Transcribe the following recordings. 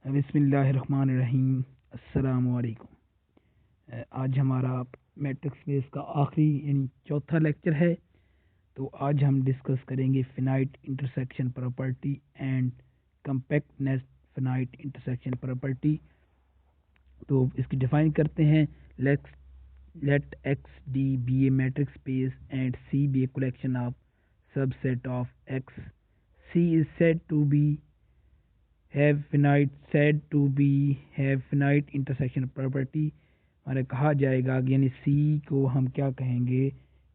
बिस्मिल्लाहिर्रहमानिर्रहीम। अस्सलामु अलैकुम। आज हमारा मैट्रिक्स स्पेस का आखिरी यानी चौथा लेक्चर है। तो आज हम डिस्कस करेंगे finite intersection property and compactness finite intersection property. तो इसकी डिफाइन करते हैं। Let X D be a matrix space and C be a collection of subset of X. C is said to be have finite intersection property। हमारे कहा जाएगा यानी सी को हम क्या कहेंगे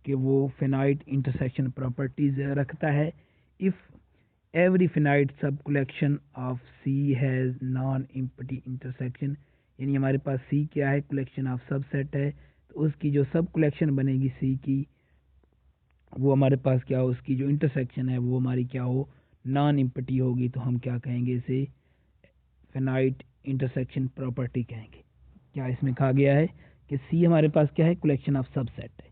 कि वो फिनाइट इंटरसेक्शन प्रॉपर्टीज रखता है। If every finite subcollection of C has non empty intersection, यानी हमारे पास सी क्या है, कलेक्शन ऑफ सबसेट है। तो उसकी जो सब कलेक्शन बनेगी सी की, वो हमारे पास क्या हो, उसकी जो इंटरसेक्शन है वो हमारी क्या हो, नॉन एम्प्टी होगी। तो हम क्या कहेंगे, इसे फिनाइट इंटरसेक्शन प्रॉपर्टी कहेंगे। क्या इसमें कहा गया है कि सी हमारे पास क्या है, कलेक्शन ऑफ सबसेट है।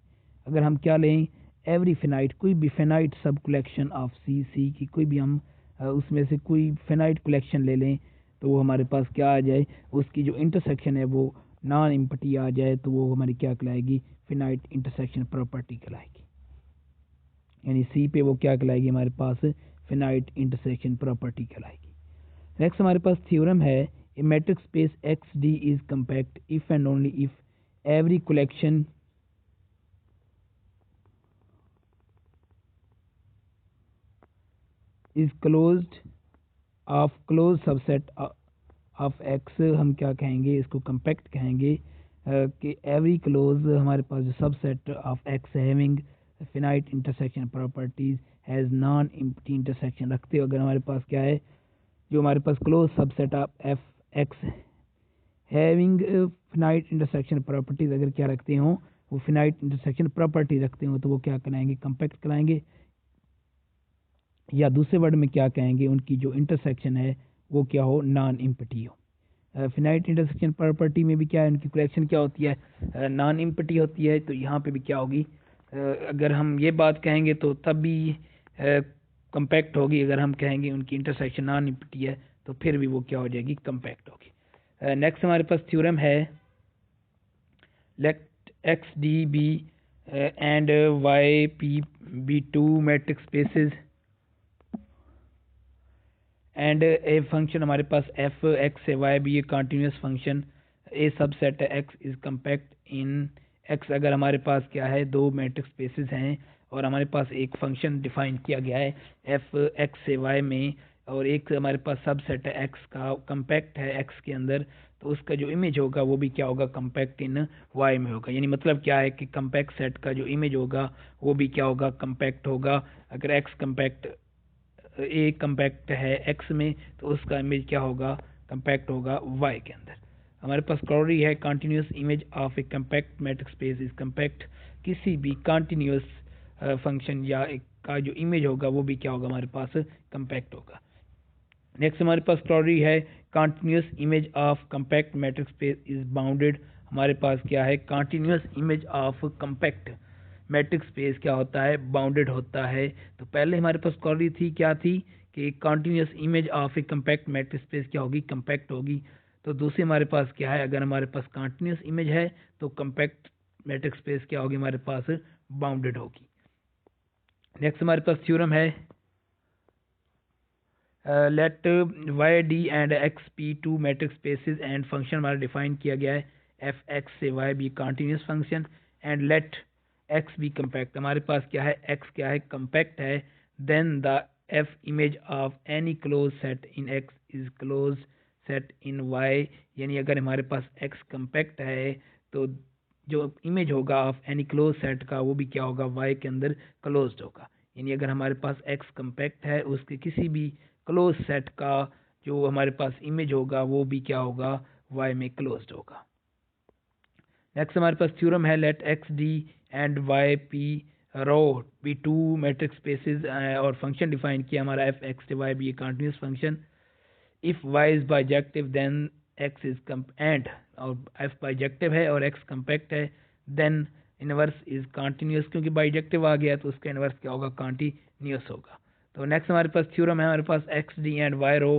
अगर हम क्या लें, एवरी फिनाइट, कोई भी फिनाइट सब कलेक्शन ऑफ सी, सी की कोई भी हम उसमें से कोई फिनाइट कलेक्शन ले लें, तो वो हमारे पास क्या आ जाए, उसकी जो इंटरसेक्शन है वो नॉन एम्प्टी आ जाए, तो वो हमारी क्या कहलाएगी, फिनाइट इंटरसेक्शन प्रॉपर्टी कहलाएगी। यानी सी पे वो क्या कहलाएगी, हमारे पास फिनाइट इंटरसेक्शन प्रॉपर्टी कहलाएगी। नेक्स्ट हमारे पास थ्योरम है, a matrix space X D is compact if and only if every collection is closed of close subset of X. हम क्या कहेंगे, इसको कंपैक्ट कहेंगे कि एवरी क्लोज हमारे पास जो subset of X having finite intersection properties has non empty intersection रखते हो। अगर हमारे पास क्या है, जो हमारे पास close subset of F X having finite intersection properties अगर क्या रखते हो, वो फिनाइट इंटरसेक्शन प्रॉपर्टी रखते हो, तो वो क्या कराएंगे, कंपैक्ट कराएंगे। या दूसरे वर्ड में क्या कहेंगे, उनकी जो इंटरसेक्शन है वो क्या हो, नॉन एम्प्टी हो। फिनाइट इंटरसेक्शन प्रॉपर्टी में भी क्या है, उनकी कलेक्शन क्या होती है, नॉन एम्प्टी होती है। तो यहाँ पे भी क्या होगी, अगर हम ये बात कहेंगे तो तब भी कंपैक्ट होगी। अगर हम कहेंगे उनकी इंटरसेक्शन नॉन एम्प्टी है, तो फिर भी वो क्या हो जाएगी, कंपैक्ट होगी। नेक्स्ट हमारे पास थ्योरम है, let X D be and Y P be two metric spaces and a function हमारे पास एफ एक्स से Y be a continuous function, a subset X is compact in X. अगर हमारे पास क्या है, दो मैट्रिक्स स्पेसेस हैं और हमारे पास एक फंक्शन डिफाइन किया गया है एफ एक्स से वाई में, और एक हमारे पास सबसेट है एक्स का, कंपैक्ट है एक्स के अंदर, तो उसका जो इमेज होगा वो भी क्या होगा, कंपैक्ट इन वाई में होगा। यानी मतलब क्या है कि कंपैक्ट सेट का जो इमेज होगा वो भी क्या होगा, कंपैक्ट होगा। अगर एक्स कंपैक्ट ए कंपैक्ट है एक्स में, तो उसका इमेज क्या होगा, कंपैक्ट होगा वाई के अंदर। हमारे पास क्लोरी है, continuous image of A compact matrix space is compact. किसी भी कंटिन्यूस फंक्शन या एक का जो इमेज होगा वो भी क्या होगा, हमारे पास कंपैक्ट होगा। नेक्स्ट हमारे पास क्लोरी है, continuous image of compact matrix space is bounded. हमारे पास क्या है, continuous image of compact matrix space क्या होता है, बाउंडेड होता है। तो पहले हमारे पास क्वेरी थी, क्या थी कि continuous image of A compact matrix space क्या होगी, कंपैक्ट होगी। तो दूसरी हमारे पास क्या है, अगर हमारे पास कंटिन्यूस इमेज है तो कंपैक्ट मैट्रिक्स स्पेस क्या होगी, हमारे पास बाउंडेड होगी। नेक्स्ट हमारे पास थ्योरम है, let Y D and X P two matrix spaces and function हमारा डिफाइन किया गया है एफ एक्स से Y be continuous function and let X be compact. हमारे पास क्या है, एक्स क्या है, कंपैक्ट है। Then the F image of any close set in X is close set in Y. यानी अगर हमारे पास एक्स कंपैक्ट है तो जो इमेज होगा ऑफ एनी क्लोज सेट का वो भी क्या होगा, वाई के अंदर क्लोज्ड होगा। यानी अगर हमारे पास एक्स कंपैक्ट है, उसके किसी भी क्लोज सेट का जो हमारे पास इमेज होगा वो भी क्या होगा, वाई में क्लोज्ड होगा। नेक्स्ट हमारे पास थ्योरम है, let X D and Y P rho be two metric spaces, और फंक्शन डिफाइन किया हमारा F X Y be continuous function. If Y is bijective then X is and, और F bijective है और X compact है, then inverse is continuous. क्योंकि bijective आ गया तो उसका इनवर्स क्या होगा, कॉन्टीन्यूस होगा। तो नेक्स्ट हमारे पास थ्योरम है हमारे पास X D and Y rho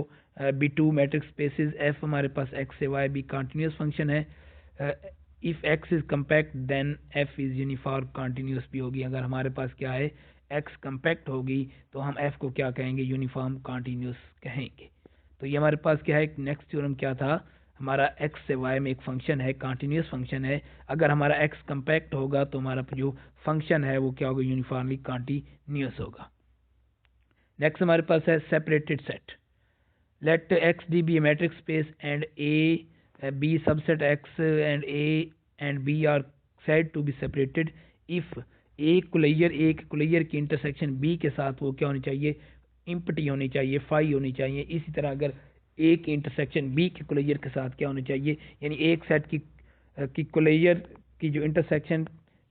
be two matrix spaces F हमारे पास एक्स से वाई बी कंटिन्यूस फंक्शन है। If X is compact then F is uniform continuous भी होगी। अगर हमारे पास क्या है एक्स कम्पैक्ट होगी तो हम एफ को क्या कहेंगे यूनिफॉर्म कंटिन्यूस कहेंगे। तो ये हमारे पास क्या है नेक्स्ट थ्योरम क्या था हमारा एक्स से वाई में एक फंक्शन है कंटिन्यूस फंक्शन है। अगर हमारा एक्स कम्पैक्ट होगा तो हमारा जो फंक्शन है वो क्या होगा यूनिफॉर्मली कंटिन्यूस होगा। नेक्स्ट हमारे पास है separated set. Let X D be a matrix space and A B subset X and A and B are said to be separated if एक कुलैयर की इंटरसेक्शन बी के साथ वो क्या होनी चाहिए इम्पटी होनी चाहिए फाई होनी चाहिए। इसी तरह अगर ए की इंटरसेक्शन बी के कुलैयर के साथ क्या होनी चाहिए यानी एक सेट की कुलैयर की जो इंटरसेक्शन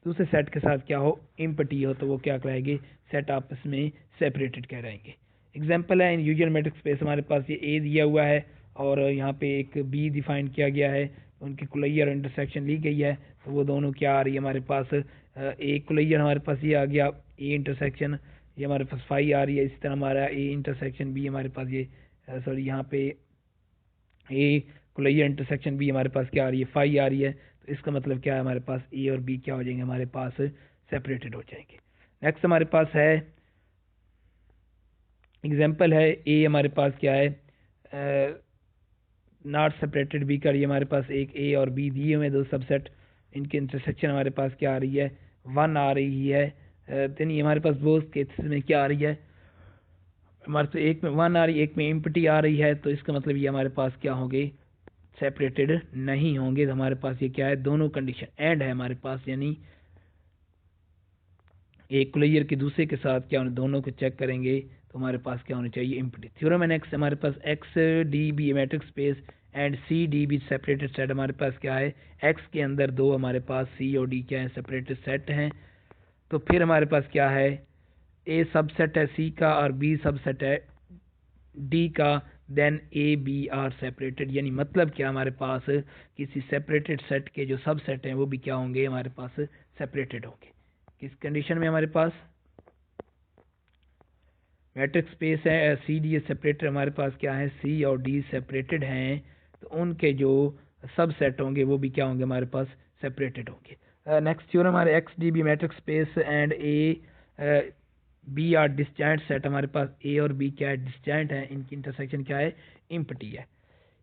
दूसरे सेट के साथ क्या हो इम्पटी हो तो वो क्या कराएंगे सेट आपस में सेपरेटेड कह रहेंगे। एग्जाम्पल है इन यूजुअल मैट्रिक्स स्पेस हमारे पास ये ए दिया हुआ है और यहाँ पे एक बी डिफाइन किया गया है उनकी कुलैयर इंटरसेक्शन ली गई है तो वो दोनों क्या आ रही है हमारे पास ए कुलैयर हमारे पास ये आ गया ए इंटरसेक्शन ये हमारे पास फाई आ रही है। इसी तरह हमारा ए इंटरसेक्शन बी हमारे पास ये सॉरी यहाँ पे ए कुलैयर इंटरसेक्शन बी हमारे पास क्या आ रही है फाई आ रही है। तो इसका मतलब क्या है हमारे पास ए और बी क्या हो जाएंगे हमारे पास सेपरेटेड हो जाएंगे। नेक्स्ट हमारे पास है एग्जाम्पल है ए हमारे पास क्या है नॉट सेपरेटेड बी कर ये हमारे पास एक ए और बी दिए हुए दो सबसेट इनकी इंटरसेक्शन हमारे पास क्या आ रही है 1 आ रही है। देन ये हमारे पास बोथ केसेस में क्या आ रही है हमारे पास एक में 1 आ रही है एक में इम्पटी आ रही है। तो इसका मतलब ये हमारे पास क्या होंगे सेपरेटेड नहीं होंगे। तो हमारे पास ये क्या है दोनों कंडीशन एंड है हमारे पास यानी एक कुलैयर के दूसरे के साथ क्या होने दोनों को चेक करेंगे तो हमारे पास क्या होना चाहिए इम्पटी। थ्योरम एंड एक्स हमारे पास X D be matrix space and C D be separated set हमारे पास क्या है एक्स के अंदर दो हमारे पास सी और डी क्या है सेपरेटेड सेट हैं। तो फिर हमारे पास क्या है ए सबसेट है सी का और बी सबसेट है डी का then A B are separated यानी मतलब क्या हमारे पास किसी सेपरेटेड सेट के जो सबसेट हैं वो भी क्या होंगे हमारे पास सेपरेटेड होंगे। किस कंडीशन में हमारे पास मैट्रिक्स स्पेस है सी डी सेपरेटेड हमारे पास क्या है सी और डी सेपरेटेड हैं तो उनके जो सबसेट होंगे वो भी क्या होंगे हमारे पास सेपरेटेड होंगे। नेक्स्ट थ्योरम हमारे X D be matrix space and A B are disjoint set हमारे पास ए और बी क्या है डिस्जॉइंट है इनकी इंटरसेक्शन क्या है इम्पटी है।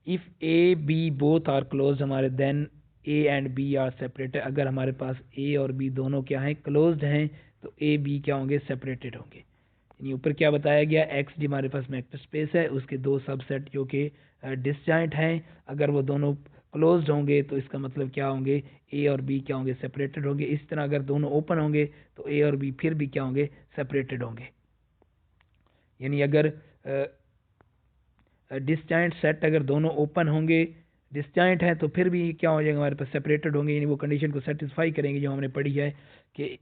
If A B both are close हमारे then A and B are separated. अगर हमारे पास ए और बी दोनों क्या हैं क्लोज्ड हैं तो ए बी क्या होंगे सेपरेटेड होंगे। यानी ऊपर क्या बताया गया एक्स डी हमारे पास मैट्रिक्स स्पेस है उसके दो सबसेट जो कि डिस्जॉइंट हैं अगर वो दोनों क्लोज्ड होंगे तो इसका मतलब क्या होंगे ए और बी क्या होंगे सेपरेटेड होंगे। इस तरह अगर दोनों ओपन होंगे तो ए और बी फिर भी क्या होंगे सेपरेटेड होंगे। यानी अगर डिस्जॉइंट सेट अगर दोनों ओपन होंगे डिस्जॉइंट है तो फिर भी क्या हो जाएगा हमारे पास सेपरेटेड होंगे। यानी वो कंडीशन को सेटिस्फाई करेंगे जो हमने पढ़ी है कि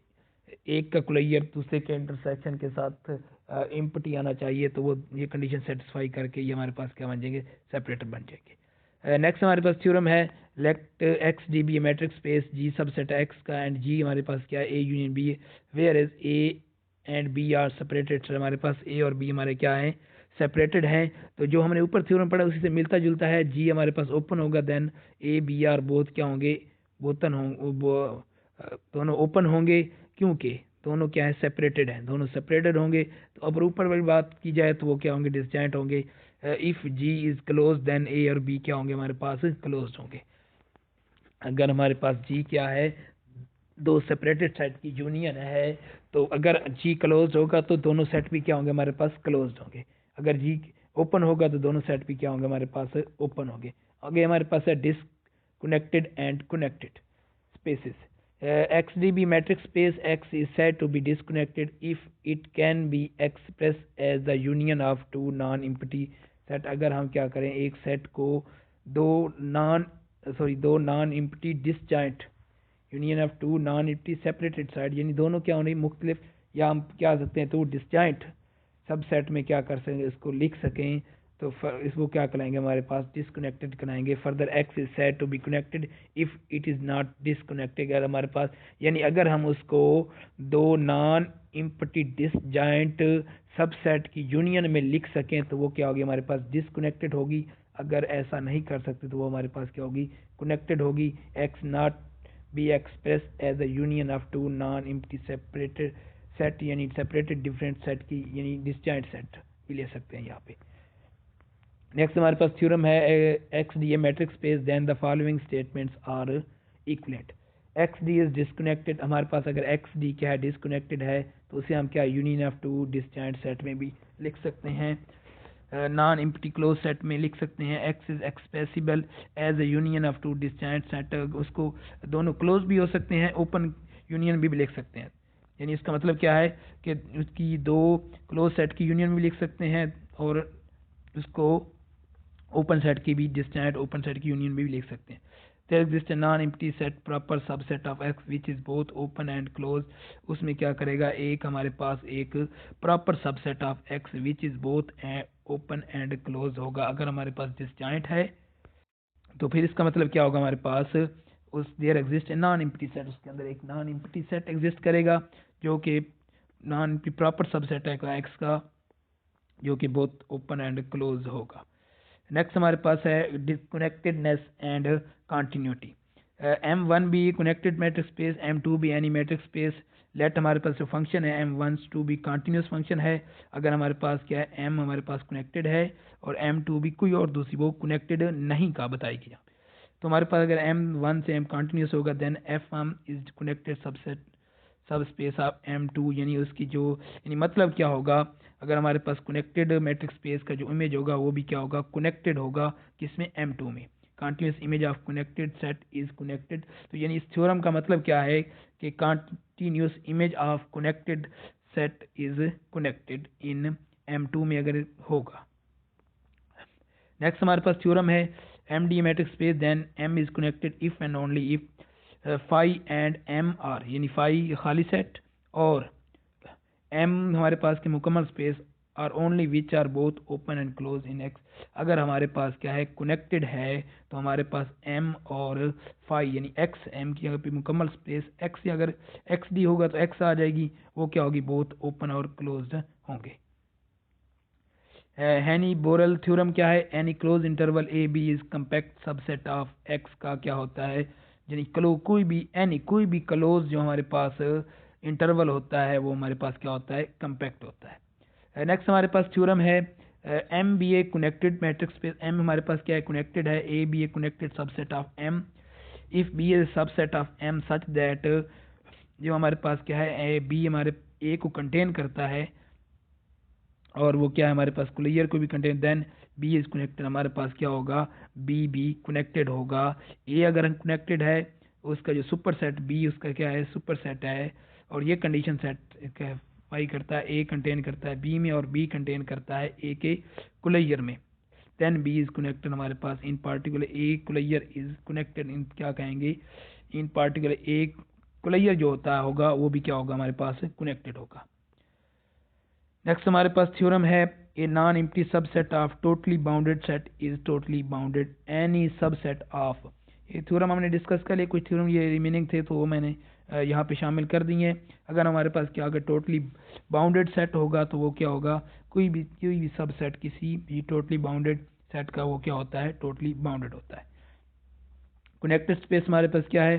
एक का कुलैयर दूसरे के इंटरसेक्शन के साथ इम्पटी आना चाहिए तो वो ये कंडीशन सेटिस्फाई करके ये हमारे पास क्या बन जाएंगे सेपरेटेड बन जाएंगे। नेक्स्ट हमारे पास थ्योरम है let X D be matrix space G subset X का एंड जी हमारे पास क्या है A union B where is A and B are separated. हमारे पास ए और बी हमारे क्या हैं सेपरेटेड हैं। तो जो हमने ऊपर थ्योरम पढ़ा उसी से मिलता जुलता है जी हमारे पास ओपन होगा then A B are both क्या होंगे दोनों ओपन होंगे क्योंकि दोनों क्या है सेपरेटेड हैं दोनों सेपरेटेड होंगे। तो अब ऊपर वाली बात की जाए तो वो क्या होंगे डिस्जॉइंट होंगे। If G is close then A और बी क्या होंगे हमारे पास क्लोज होंगे। अगर हमारे पास जी क्या है दो सेपरेटेड सेट की यूनियन है तो अगर जी क्लोज होगा तो दोनों सेट भी क्या होंगे हमारे पास क्लोज होंगे। अगर जी ओपन होगा तो दोनों सेट भी क्या होंगे हमारे पास ओपन होंगे। आगे हमारे पास है disconnected and connected spaces. XDB matrix space X is said to be disconnected if it can be expressed as the union of two non-empty set। अगर हम क्या करें एक सेट को दो non empty disjoint union of two non empty separated side यानी दोनों क्या होने मुख्तलिफ या हम क्या सकते हैं तो डिसजॉइंट सब सेट में क्या कर सकें इसको लिख सकें तो इसको क्या कराएंगे, हमारे पास डिसकनेक्टेड कराएंगे। Further X is said to be connected if it is not disconnected, अगर हमारे पास यानी अगर हम उसको दो नॉन इम्पटी डिसजॉइंट सबसेट की यूनियन में लिख सकें तो वो क्या होगी, हमारे पास डिसकनेक्टेड होगी। अगर ऐसा नहीं कर सकते तो वो हमारे पास क्या होगी, कनेक्टेड होगी। X not be express as a union of two non empty separated set, यानी सेपरेटेड डिफरेंट सेट की यानी डिसजॉइंट सेट भी ले सकते हैं यहाँ पे। नेक्स्ट हमारे पास थ्योरम है X D a matrix space then the following statements are equivalent. X D is disconnected, हमारे पास अगर एक्स डी क्या है, डिसकनेक्टेड है, तो उसे हम क्या union of two disjoint set में भी लिख सकते हैं, नॉन इम्पटी क्लोज सेट में लिख सकते हैं। X is expressible as a union of two disjoint set, उसको दोनों क्लोज भी हो सकते हैं, ओपन यूनियन भी लिख सकते हैं। यानी इसका मतलब क्या है कि उसकी दो क्लोज सेट की यूनियन भी लिख सकते हैं और उसको ओपन सेट की भी डिसजॉइंट ओपन सेट की यूनियन भी लिख सकते हैं। There exist a non empty set proper subset of X which is both open and close, उसमें क्या करेगा, एक हमारे पास एक proper subset of X which is both open and close होगा। अगर हमारे पास डिसजॉइंट है तो फिर इसका मतलब क्या होगा, हमारे पास उस there exist a non empty set, उसके अंदर एक नॉन एम्प्टी सेट एग्जिस्ट करेगा जो कि नॉन प्रॉपर सबसेट है एक्स का, जो कि बोथ ओपन एंड क्लोज होगा। नेक्स्ट हमारे पास है डिसकनेक्टेडनेस एंड कॉन्टिन्यूटी। M1 भी कनेक्टेड मैट्रिक्स स्पेस, M2 भी एनी मैट्रिक्स स्पेस। लेट हमारे पास जो फंक्शन है M1 भी कंटिन्यूस फंक्शन है। अगर हमारे पास क्या है, M हमारे पास कनेक्टेड है और M2 भी कोई और दूसरी वो कनेक्टेड नहीं का बताएगी यहाँ। तो हमारे पास अगर M1 से M कंटिन्यूस होगा then F1 is connected subset subspace of M2, यानी उसकी जो यानी मतलब क्या होगा, अगर हमारे पास कनेक्टेड मैट्रिक्स स्पेस का जो इमेज होगा वो भी क्या होगा, कनेक्टेड होगा, किसमें, M2 में। Continuous image of connected set is connected, तो यानी इस थ्योरम का मतलब क्या है कि continuous image of connected set is connected in M2 में अगर होगा। नेक्स्ट हमारे पास थ्योरम है MD matrix space then M is connected if and only if phi and M are, यानी फाई खाली सेट और M हमारे पास के मुकम्मल space are only which are both open and close in X। अगर हमारे पास क्या है, कनेक्टेड है, तो हमारे पास M और फाई यानी X M की अगर मुकम्मल स्पेस X, अगर XD होगा तो X आ जाएगी, वो क्या होगी, बोथ ओपन और क्लोज्ड होंगे। हैनी बोरल थ्योरम क्या है, any close interval A B is compact subset of X का क्या होता है, यानी कोई भी क्लोज जो हमारे पास इंटरवल होता है वो हमारे पास क्या होता है, कम्पैक्ट होता है। नेक्स्ट हमारे पास थ्योरम है M be a connected matrix space, M हमारे पास क्या है, कनेक्टेड है, A be a connected subset of M if B a subset of M such that, जो हमारे पास क्या है, बी हमारे ए को कंटेन करता है और वो क्या है, हमारे पास क्लियर को भी contain, then B is connected, हमारे पास क्या होगा, बी भी कनेक्टेड होगा। ए अगर कनेक्टेड है, उसका जो सुपर सेट बी उसका क्या है, सुपर सेट है, और ये कंडीशन सेट वाई करता है, ए कंटेन करता है बी में और बी कंटेन करता है ए के क्लियर में, देन बी इज कनेक्टेड हमारे पास in particular A clear is connected in क्या कहेंगे, इन पार्टिकुलर ए क्लियर जो होता होगा वो भी क्या होगा, हमारे पास कनेक्टेड होगा। नेक्स्ट हमारे पास थ्योरम है ए non empty subset of totally bounded set is totally bounded any subset of. ये थ्योरम हमने डिस्कस कर लिया, कुछ थ्योरम ये रिमेनिंग थे तो वो मैंने यहाँ पे शामिल कर दिए हैं। अगर हमारे पास क्या अगर टोटली बाउंडेड सेट होगा तो वो क्या होगा, कोई भी सबसेट किसी भी टोटली बाउंडेड सेट का वो क्या होता है, टोटली बाउंडेड होता है। कनेक्टेड स्पेस हमारे पास क्या है,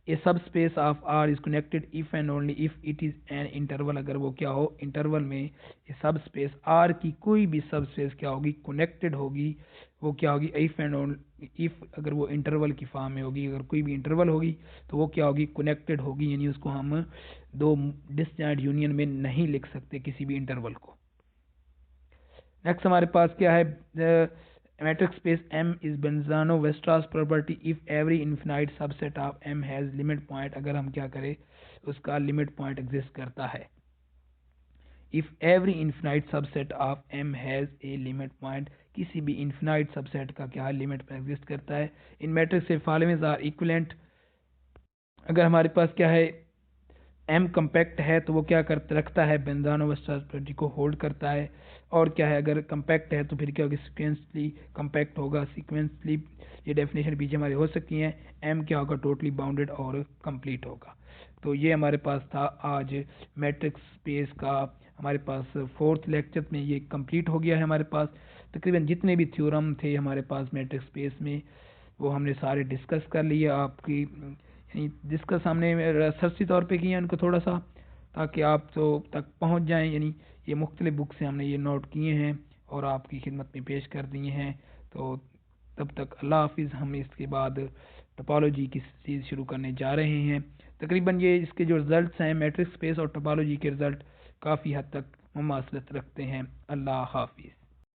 a subspace of R is connected if and only if it is an interval, अगर वो क्या हो, इंटरवल में ये सब स्पेस आर की कोई भी सब स्पेस क्या होगी, कनेक्टेड होगी, वो क्या होगी, इफ एंड ओनली इफ, अगर वो इंटरवल की फॉर्म में होगी, अगर कोई भी इंटरवल होगी तो वो क्या होगी, कनेक्टेड होगी, यानी उसको हम दो डिसजॉइंट यूनियन में नहीं लिख सकते किसी भी इंटरवल को। नेक्स्ट हमारे पास क्या है, metric space M is Benzano-Weierstrass property if every infinite subset of M has limit point, अगर हम क्या करें, उसका limit point exist करता है। if every infinite subset of M has a limit point, किसी भी infinite subset का क्या limit point exist करता है। in matrix से following are equivalent, अगर हमारे पास क्या है, एम कम्पैक्ट है तो वो क्या करता रखता है, बेंजानोवेस्टर प्रॉपर्टी को होल्ड करता है। और क्या है, अगर कम्पैक्ट है तो फिर क्या होगा, सीक्वेंसली कम्पैक्ट होगा। सीक्वेंसली ये डेफिनेशन पीछे हमारी हो सकती हैं। एम क्या होगा, टोटली बाउंडेड और कंप्लीट होगा। तो ये हमारे पास था आज मैट्रिक्स स्पेस का, हमारे पास फोर्थ लेक्चर में ये कंप्लीट हो गया है। हमारे पास तकरीबन जितने भी थ्योरम थे हमारे पास मैट्रिक्स स्पेस में वो हमने सारे डिस्कस कर लिए। आपकी यानी डिस्कस हमने सरसी तौर पे किए हैं उनको थोड़ा सा, ताकि आप तो तक पहुंच जाएं। यानी ये मुख्तलिफ बुक से हमने ये नोट किए हैं और आपकी खिदमत में पेश कर दिए हैं। तो तब तक अल्लाह हाफिज़। हम इसके बाद टोपोलॉजी की चीज़ शुरू करने जा रहे हैं। तकरीबन ये इसके जो रिज़ल्ट्स हैं मैट्रिक्स स्पेस और टोपोलॉजी के रिज़ल्ट काफ़ी हद तक मुमासलत रखते हैं। अल्लाह हाफिज़।